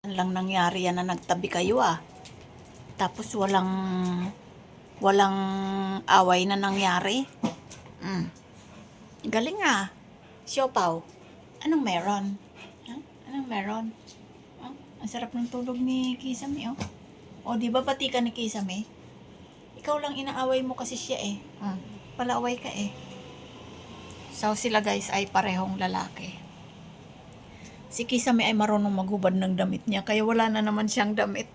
Lang nangyari yan na nagtabi kayo Tapos walang away na nangyari. Galing Siopaw. Anong meron? Anong meron? Ang sarap ng tulog ni Kisame O di ba pati ka ni Kisame? Ikaw lang inaaway mo kasi siya Palaaway ka So sila guys ay parehong lalaki. Si Kisame ay marunong maghubad ng damit niya, kaya wala na naman siyang damit.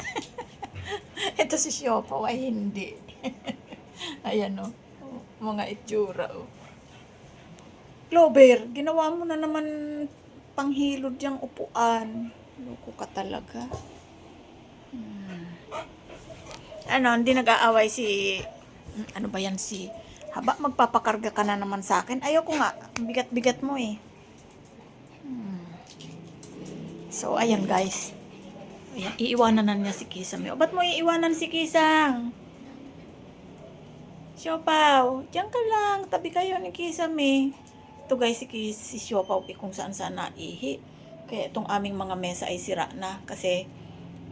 Ito si Siopaw ay hindi. Ayan mga itsura Clover, ginawa mo na naman panghilod yung upuan. Loko ka talaga. Hindi nag-aaway si... Ano ba yan si... Haba, magpapakarga ka na naman sa akin. Ayoko nga, bigat-bigat mo So, ayan guys. Ayan, iiwanan na niya si Kisame. Ba't mo iiwanan si Kisang? Siopaw, diyan ka lang. Tabi kayo ni Kisame. Ito guys, si Siopaw kung saan naihi. Kaya itong aming mga mesa ay sira na. Kasi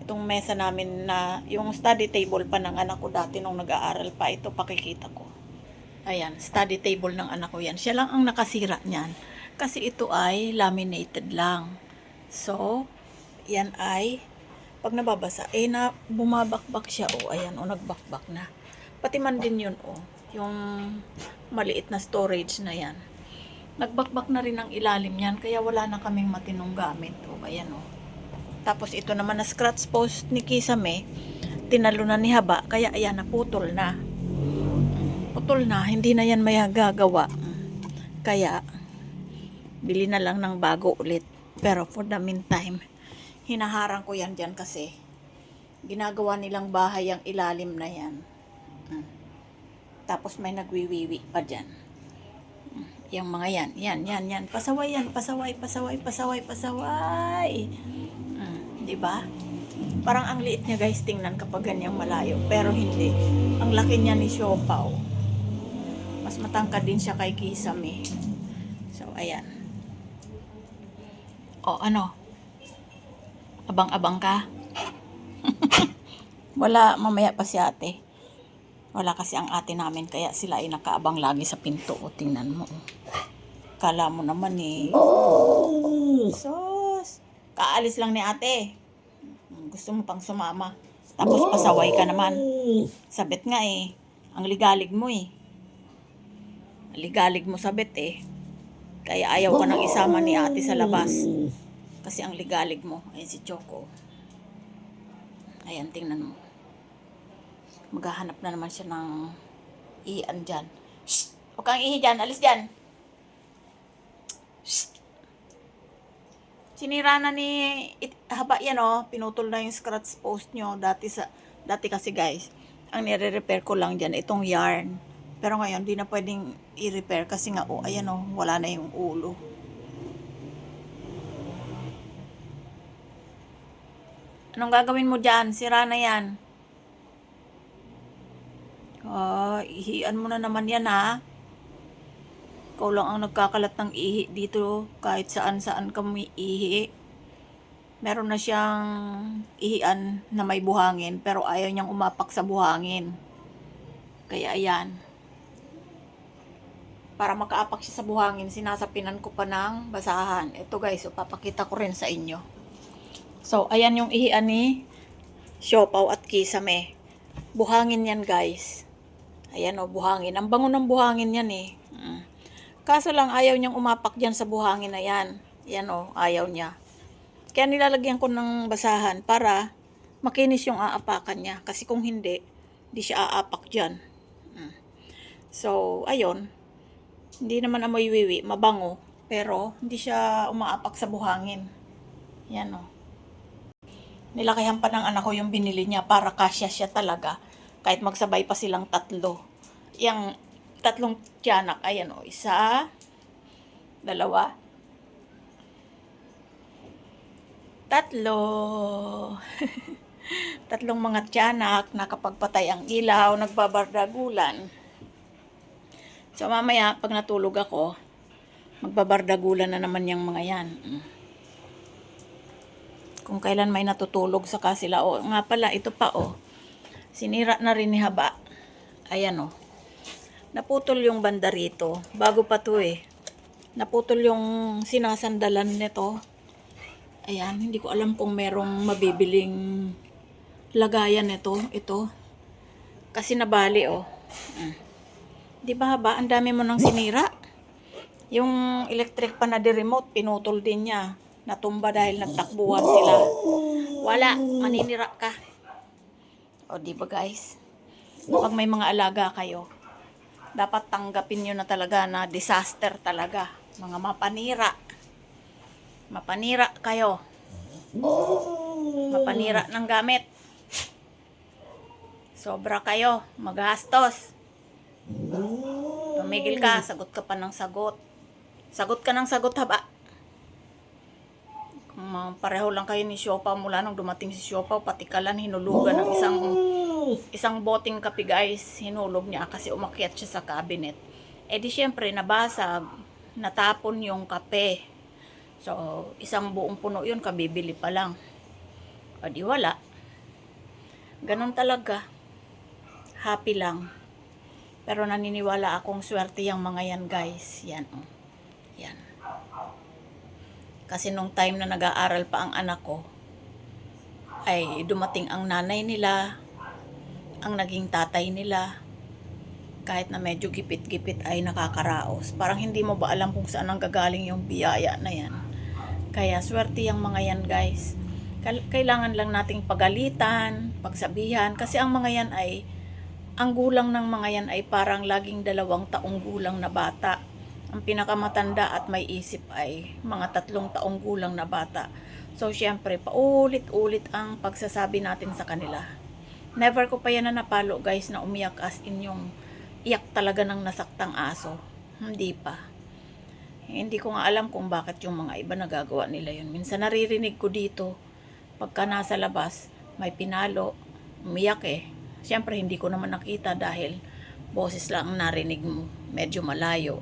itong mesa namin na, yung study table pa ng anak ko dati nung nag-aaral pa. Ito pakikita ko. Ayan, study table ng anak ko yan. Siya lang ang nakasira niyan. Kasi ito ay laminated lang. So, yan ay, pag nababasa, na bumabakbak siya, ayan, nagbakbak na. Pati man din yun, yung maliit na storage na yan. Nagbakbak na rin ang ilalim yan, kaya wala na kaming matinong gamit, ayan, Tapos ito naman na scratch post ni Kisame, tinalo na ni Haba, kaya ayan, naputol na. Putol na, hindi na yan may gagawa. Kaya, bili na lang ng bago ulit. Pero for the meantime, hinaharang ko yan dyan kasi ginagawa nilang bahay ang ilalim na yan. Tapos may nagwiwiwi pa dyan. Yung mga yan. Pasaway yan, pasaway. Diba? Parang ang liit niya guys, tingnan kapag ganyang malayo. Pero hindi. Ang laki niya ni Siopaw. Mas matangkad din siya kay Kisame. So, ayan. Abang-abang ka? Wala, mamaya pa si ate. Wala kasi ang ate namin, kaya sila ay nakaabang lagi sa pinto. Tingnan mo. Kala mo naman Sos! Kaalis lang ni ate. Gusto mo pang sumama. Tapos pasaway ka naman. Sabit nga Ang ligalig mo Ligalig mo sabit Kaya ayaw ka nang isama ni ate sa labas. Kasi ang ligalig mo ay si Choco. Ayan, tingnan mo. Maghahanap na naman siya ng iyan dyan. Shhh! Huwag kang ihi dyan. Alis dyan. Shhh! Sinira na ni Haba yan Pinutol na yung scratch post nyo. Dati kasi guys, ang nire-repair ko lang dyan itong yarn. Pero ngayon, di na pwedeng i-repair kasi nga ayan wala na yung ulo. Anong gagawin mo dyan? Sira na yan. Ihian mo na naman yan Ikaw lang ang nagkakalat ng ihi dito. Kahit saan ka may ihi. Meron na siyang ihian na may buhangin. Pero ayaw niyang umapak sa buhangin. Kaya ayan. Para makaapak siya sa buhangin, sinasapinan ko pa ng basahan. Ito guys, papakita ko rin sa inyo. So, ayan yung ihian ni Siopaw at Kisame. Buhangin yan guys. Ayan buhangin. Ang bango ng buhangin yan Kaso lang ayaw niyang umapak dyan sa buhangin na yan. Yan ayaw niya. Kaya nilalagyan ko ng basahan para makinis yung aapakan niya. Kasi kung hindi, di siya aapak dyan. So, ayun. Hindi naman amoy wiwi, mabango. Pero, hindi siya umaapak sa buhangin. Yan Nilakihan pa ng anak ko yung binili niya para kasya siya talaga. Kahit magsabay pa silang tatlo. Yang tatlong tiyanak, ayan isa, dalawa, tatlo. Tatlong mga tiyanak, nakapagpatay ang ilaw, nagbabardagulan. So mamaya, pag natulog ako, magbabardagulan na naman yung mga yan. Kung kailan may natutulog sa sila. O nga pala, ito pa sinira na rin ni Haba. Ayan naputol yung banda rito. Bago pa to naputol yung sinasandalan nito. Ayan, hindi ko alam kung merong mabibiling lagayan nito. Ito. Kasi nabali Di ba Haba? Ang dami mo nang sinira. Yung electric pan na di remote, pinutol din niya. Natumba dahil nagtakbuhan sila. Wala, maninira ka. O di ba guys? Pag may mga alaga kayo, dapat tanggapin nyo na talaga na disaster talaga. Mga mapanira. Mapanira kayo. Mapanira ng gamit. Sobra kayo. Magastos. Tumigil ka. Sagot ka pa ng sagot. Sagot ka ng sagot Haba. Kung pareho lang kayo ni Siopaw mula nung dumating si Siopaw, pati kalan hinulugan ng isang boting kape guys. Hinulog niya kasi umakyat siya sa cabinet. Eh di syempre nabasag, natapon yung kape. So isang buong puno yun, kabibili pa lang. O di wala. Ganun talaga. Happy lang. Pero naniniwala akong swerte yung mga yan guys. Yan Yan. Kasi nung time na nag-aaral pa ang anak ko, ay dumating ang nanay nila, ang naging tatay nila. Kahit na medyo gipit-gipit ay nakakaraos. Parang hindi mo ba alam kung saan ang gagaling yung biyaya na yan. Kaya swerte yung mga yan guys. Kailangan lang nating pagalitan, pagsabihan. Kasi ang mga yan ay, ang gulang ng mga yan ay parang laging 2 taong gulang na bata. Ang pinakamatanda at may isip ay mga 3 taong gulang na bata. So, syempre, paulit-ulit ang pagsasabi natin sa kanila. Never ko pa yan na napalo, guys, na umiyak as in yung iyak talaga ng nasaktang aso. Hindi pa. Hindi ko nga alam kung bakit yung mga iba nagagawa nila yun. Minsan naririnig ko dito, pagka nasa labas, may pinalo, umiyak Syempre, hindi ko naman nakita dahil boses lang ang narinig mo, medyo malayo.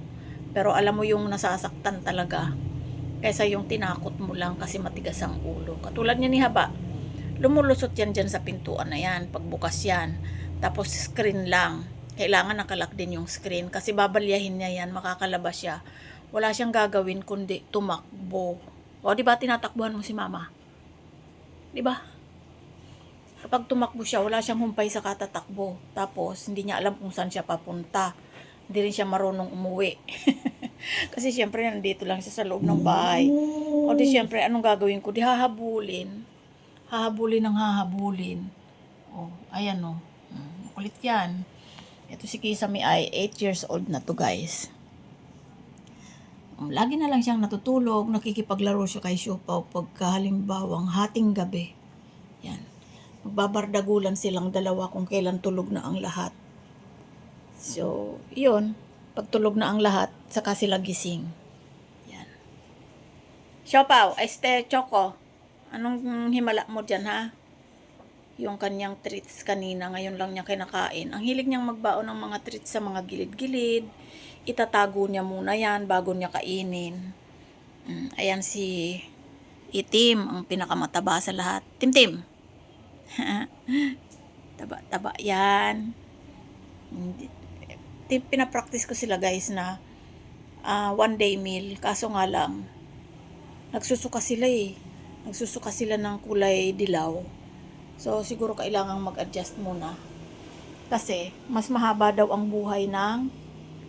Pero alam mo yung nasasaktan talaga kaysa yung tinakot mo lang kasi matigas ang ulo. Katulad niya ni Haba, lumulusot yan dyan sa pintuan na yan, pagbukas yan. Tapos screen lang. Kailangan nakalak din yung screen kasi babalyahin niya yan, makakalabas siya. Wala siyang gagawin kundi tumakbo. O di ba tinatakbuhan mo si mama? Di ba? Kapag tumakbo siya, wala siyang humpay sa katatakbo. Tapos hindi niya alam kung saan siya papunta. Hindi rin siya marunong umuwi. Kasi syempre nandito lang siya sa loob ng bahay. O di syempre anong gagawin ko? Di hahabulin. Hahabulin ng hahabulin. Ayan Kulit yan. Ito si Kisame ay 8 years old na to guys. Lagi na lang siyang natutulog. Nakikipaglaro siya kay Siopaw pagka halimbawang hating gabi. Yan. Magbabardagulan silang 2 kung kailan tulog na ang lahat. So, yun. Pagtulog na ang lahat, saka sila gising. Yan. Siopaw, Choco. Anong himala mo dyan, ha? Yung kanyang treats kanina, ngayon lang niya kinakain. Ang hilig niyang magbaon ng mga treats sa mga gilid-gilid. Itatago niya muna yan bago niya kainin. Ayan si Itim, ang pinakamataba sa lahat. Tim-Tim. Taba yan. Pinapractice ko sila guys na 1 day meal. Kaso nga lang, nagsusuka sila ng kulay dilaw. So siguro kailangang mag-adjust muna. Kasi mas mahaba daw ang buhay ng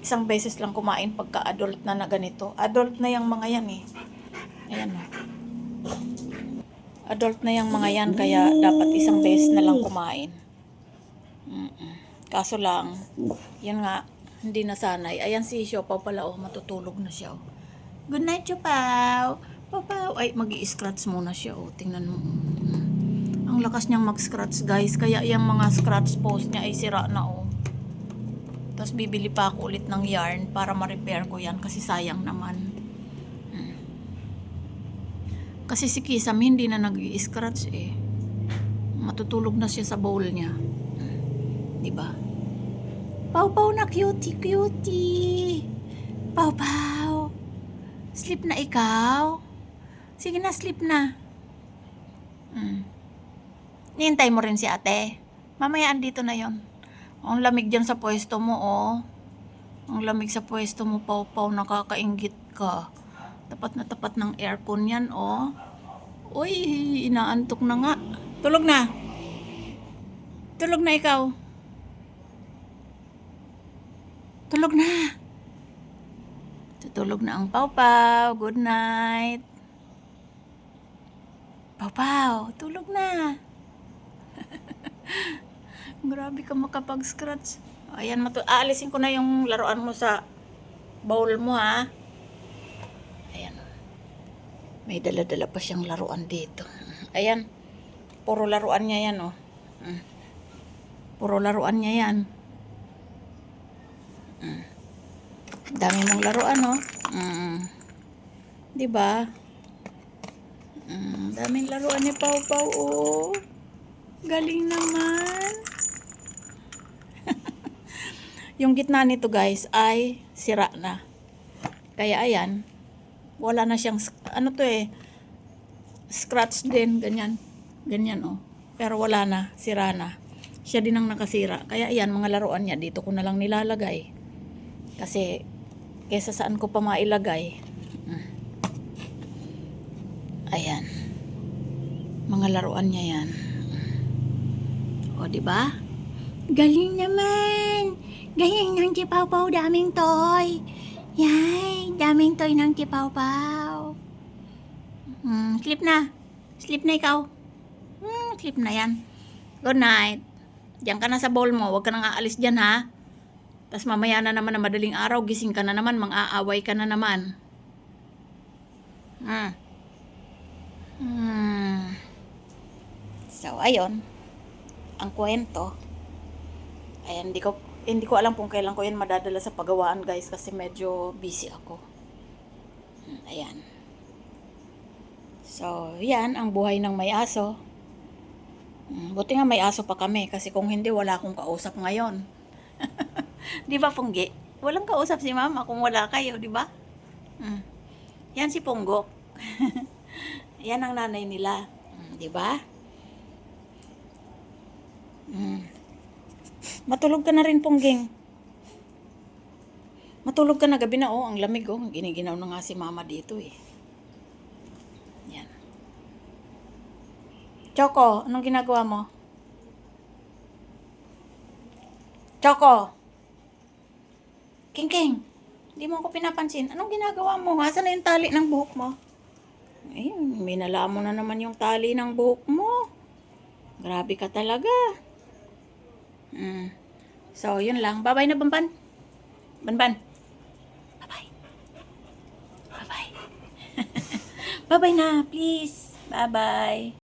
isang beses lang kumain pagka adult na ganito. Adult na yung mga yan Ayan Adult na yung mga yan kaya dapat isang beses na lang kumain. Kaso lang, yun nga, hindi nasanay. Ayan si Siopaw pala, matutulog na siya. Good night, Siopaw. Papaw. Ay, mag-i-scratch muna siya, tingnan mo. Ang lakas niyang mag-scratch, guys. Kaya yung mga scratch post niya ay sira na, Tapos bibili pa ako ulit ng yarn para ma-repair ko yan kasi sayang naman. Kasi si Kisame hindi na nag-i-scratch Matutulog na siya sa bowl niya. Diba? Pau-pau na cutie. Pau-pau. Sleep na ikaw. Sige na, sleep na. Nihintay mo rin si ate. Mamaya andito na yon. Ang lamig dyan sa pwesto mo, oh. Ang lamig sa pwesto mo, Pau-Pau. Nakakainggit ka. Tapat na tapat ng aircon yan, oh. Uy, inaantok na nga. Tulog na. Tulog na ikaw. Tulog na. Tutulog na ang Pau-Pau. Good night. Pau-Pau, tulog na. Grabe ka makapag-scratch. Ayan, aalisin ko na yung laruan mo sa bowl mo, ha. Ayan. May dala-dala pa siyang laruan dito. Ayan. Puro laruan niya yan, oh. Puro laruan niya yan. Dami mong laruan, oh. Diba? Daming laruan ni Pau-Pau, oh. Galing naman. Yung gitna nito, guys, ay sira na. Kaya ayan, wala na siyang, ano to eh, scratch din, ganyan. Ganyan, oh. Pero wala na, sira na. Siya din ang nakasira. Kaya ayan, mga laruan niya, dito ko na lang nilalagay. Kasi, kesa saan ko pa mailagay. Ayan. Mga laruan niya yan. O, diba? Galing naman. Galing ng si Pau-Pau, daming toy. Yay, daming toy ng si Pau-Pau. Sleep na. Sleep na ikaw. Sleep na yan. Good night. Diyan ka na sa bowl mo. Huwag ka nang aalis dyan, ha? Tapos mamaya na naman na madaling araw, gising ka na naman, mang-aaway ka na naman. So, ayun. Ang kwento. Ayan, hindi ko alam kung kailan ko yan madadala sa pagawaan, guys, kasi medyo busy ako. Ayan. So, yan ang buhay ng may aso. Buti nga may aso pa kami, kasi kung hindi, wala akong kausap ngayon. Di ba, Punggi? Walang kausap si Mama kung wala kayo, di ba? Yan si Punggok. Yan ang nanay nila. Di ba? Matulog ka na rin, Pungging. Matulog ka na, gabi na, oh. Ang lamig, oh. Giniginaw na nga si Mama dito, eh. Yan. Choco, anong ginagawa mo? Choco! King, hindi mo ako pinapansin. Anong ginagawa mo? Asan na yung tali ng buhok mo? Ayun, minala mo na naman yung tali ng buhok mo. Grabe ka talaga. So, yun lang. Bye-bye na, Banban. Banban. Bye-bye. Bye-bye. Bye-bye na, please. Bye-bye.